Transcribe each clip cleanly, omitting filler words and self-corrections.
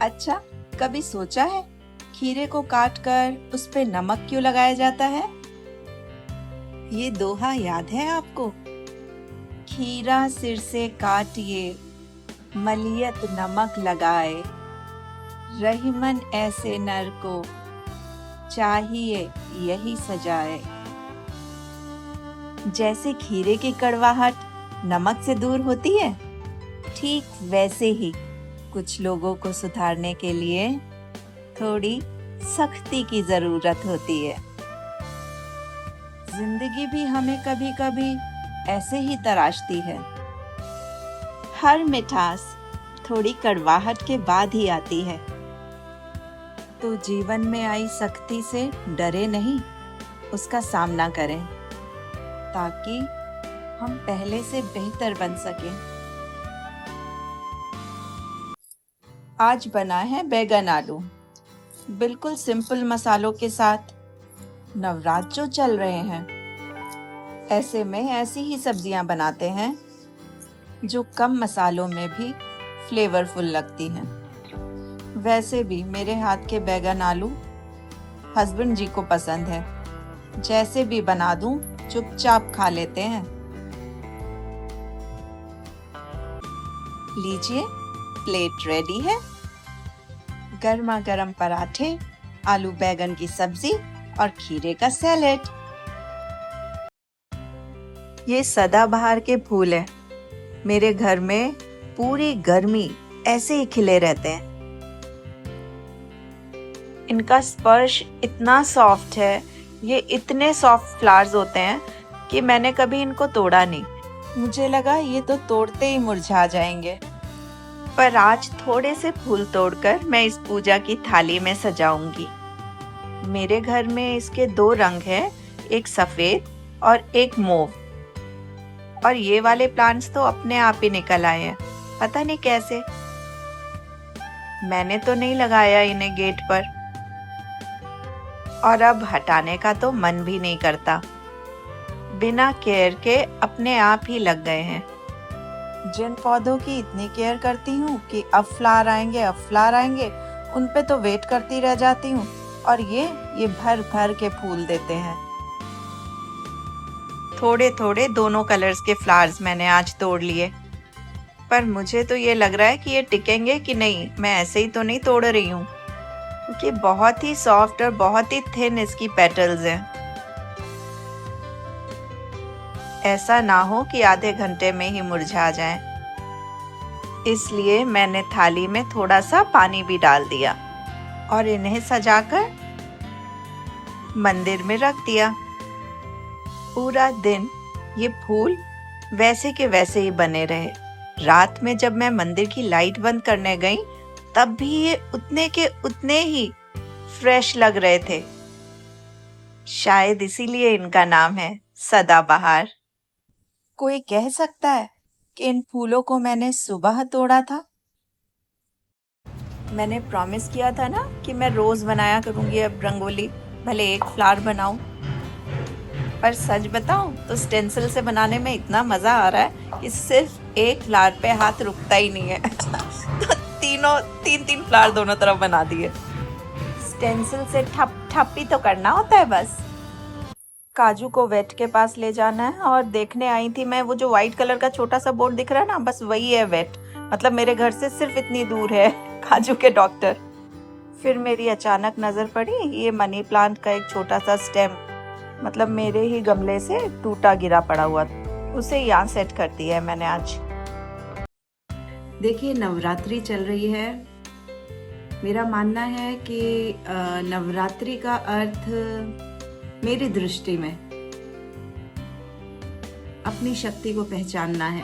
अच्छा, कभी सोचा है खीरे को काट कर उस पे नमक क्यों लगाया जाता है? ये दोहा याद है आपको? खीरा सिर से काटिए, मलियत नमक लगाए, रहीमन ऐसे नर को चाहिए यही सजाए। जैसे खीरे की कड़वाहट नमक से दूर होती है, ठीक वैसे ही कुछ लोगों को सुधारने के लिए थोड़ी सख्ती की जरूरत होती है। जिंदगी भी हमें कभी-कभी ऐसे ही तराशती है। हर मिठास थोड़ी कड़वाहट के बाद ही आती है। तो जीवन में आई सख्ती से डरे नहीं, उसका सामना करें ताकि हम पहले से बेहतर बन सकें। आज बना है बैगन आलू, बिल्कुल सिंपल मसालों के साथ। नवरात्र जो चल रहे हैं, ऐसे में ऐसी ही सब्जियां बनाते हैं जो कम मसालों में भी फ्लेवरफुल लगती हैं। वैसे भी मेरे हाथ के बैगन आलू हस्बैंड जी को पसंद है। जैसे भी बना दूं, चुपचाप खा लेते हैं। लीजिए, प्लेट रेडी है। गर्मा गर्म पराठे, आलू बैगन की सब्जी और खीरे का सैलेड। ये सदाबहार के फूल है। मेरे घर में पूरी गर्मी ऐसे ही खिले रहते हैं। इनका स्पर्श इतना सॉफ्ट है, ये इतने सॉफ्ट फ्लावर्स होते हैं कि मैंने कभी इनको तोड़ा नहीं। मुझे लगा ये तो तोड़ते ही मुरझा जाएंगे, पर आज थोड़े से फूल तोड़कर मैं इस पूजा की थाली में सजाऊंगी। मेरे घर में इसके दो रंग हैं, एक सफेद और एक मौव। और ये वाले प्लांट्स तो अपने आप ही निकल आए हैं, पता नहीं कैसे। मैंने तो नहीं लगाया इन्हें गेट पर, और अब हटाने का तो मन भी नहीं करता। बिना केयर के अपने आप ही लग गए हैं। जिन पौधों की इतनी केयर करती हूँ कि अब फ्लावर आएंगे, उन पे तो वेट करती रह जाती हूँ, और ये भर भर के फूल देते हैं। थोड़े थोड़े दोनों कलर्स के फ्लावर्स मैंने आज तोड़ लिए, पर मुझे तो ये लग रहा है कि ये टिकेंगे कि नहीं। मैं ऐसे ही तो नहीं तोड़ रही हूँ, क्योंकि बहुत ही सॉफ्ट और बहुत ही थिन इसकी पेटल्स हैं। ऐसा ना हो कि आधे घंटे में ही मुरझा जाएं। इसलिए मैंने थाली में थोड़ा सा पानी भी डाल दिया और इन्हें सजाकर मंदिर में रख दिया। पूरा दिन ये फूल वैसे के वैसे ही बने रहे। रात में जब मैं मंदिर की लाइट बंद करने गई, तब भी ये उतने के उतने ही फ्रेश लग रहे थे। शायद इसीलिए इनका नाम है सदाबहार। कोई कह सकता है कि इन फूलों को मैंने सुबह तोड़ा था? मैंने प्रॉमिस किया था ना कि मैं रोज बनाया करूंगी अब रंगोली, भले एक फ्लावर बनाऊं। पर सच बताऊं तो स्टेंसिल से बनाने में इतना मजा आ रहा है कि सिर्फ एक फ्लावर पे हाथ रुकता ही नहीं है। तो तीन फ्लावर दोनों तरफ बना दिए। स्टेंसिल से ठप ठप ही तो करना होता है बस। काजू को वेट के पास ले जाना है, और देखने आई थी मैं, वो जो व्हाइट कलर का छोटा सा बोर्ड दिख रहा है ना, बस वही है वेट। मतलब मेरे घर से सिर्फ इतनी दूर है काजू के डॉक्टर। फिर मेरी अचानक नजर पड़ी ये मनी प्लांट का एक छोटा सा स्टेम, मतलब मेरे ही गमले से टूटा गिरा पड़ा हुआ, उसे यहाँ सेट कर दिया है मैंने आज। देखिए, नवरात्रि चल रही है। मेरा मानना है कि नवरात्रि का अर्थ मेरी दृष्टि में अपनी शक्ति को पहचानना है।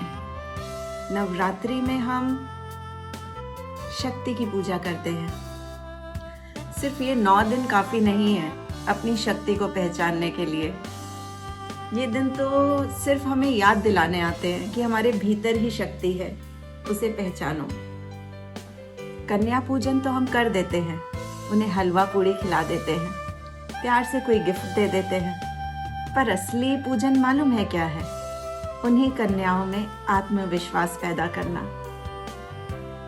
नवरात्रि में हम शक्ति की पूजा करते हैं। सिर्फ ये 9 दिन काफी नहीं है अपनी शक्ति को पहचानने के लिए। ये दिन तो सिर्फ हमें याद दिलाने आते हैं कि हमारे भीतर ही शक्ति है, उसे पहचानो। कन्या पूजन तो हम कर देते हैं, उन्हें हलवा पूड़ी खिला देते हैं, प्यार से कोई गिफ्ट दे देते हैं, पर असली पूजन मालूम है क्या है? उन्हीं कन्याओं में आत्मविश्वास पैदा करना।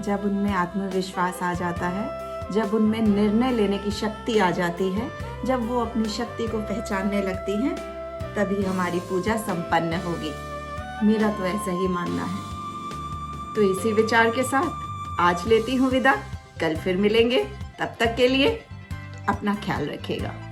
जब उनमें आत्मविश्वास आ जाता है, जब उनमें निर्णय लेने की शक्ति आ जाती है, जब वो अपनी शक्ति को पहचानने लगती हैं, तभी हमारी पूजा संपन्न होगी। मेरा तो ऐसा ही मानना है। तो इसी विचार के साथ आज लेती हूँ विदा। कल फिर मिलेंगे। तब तक के लिए अपना ख्याल रखिएगा।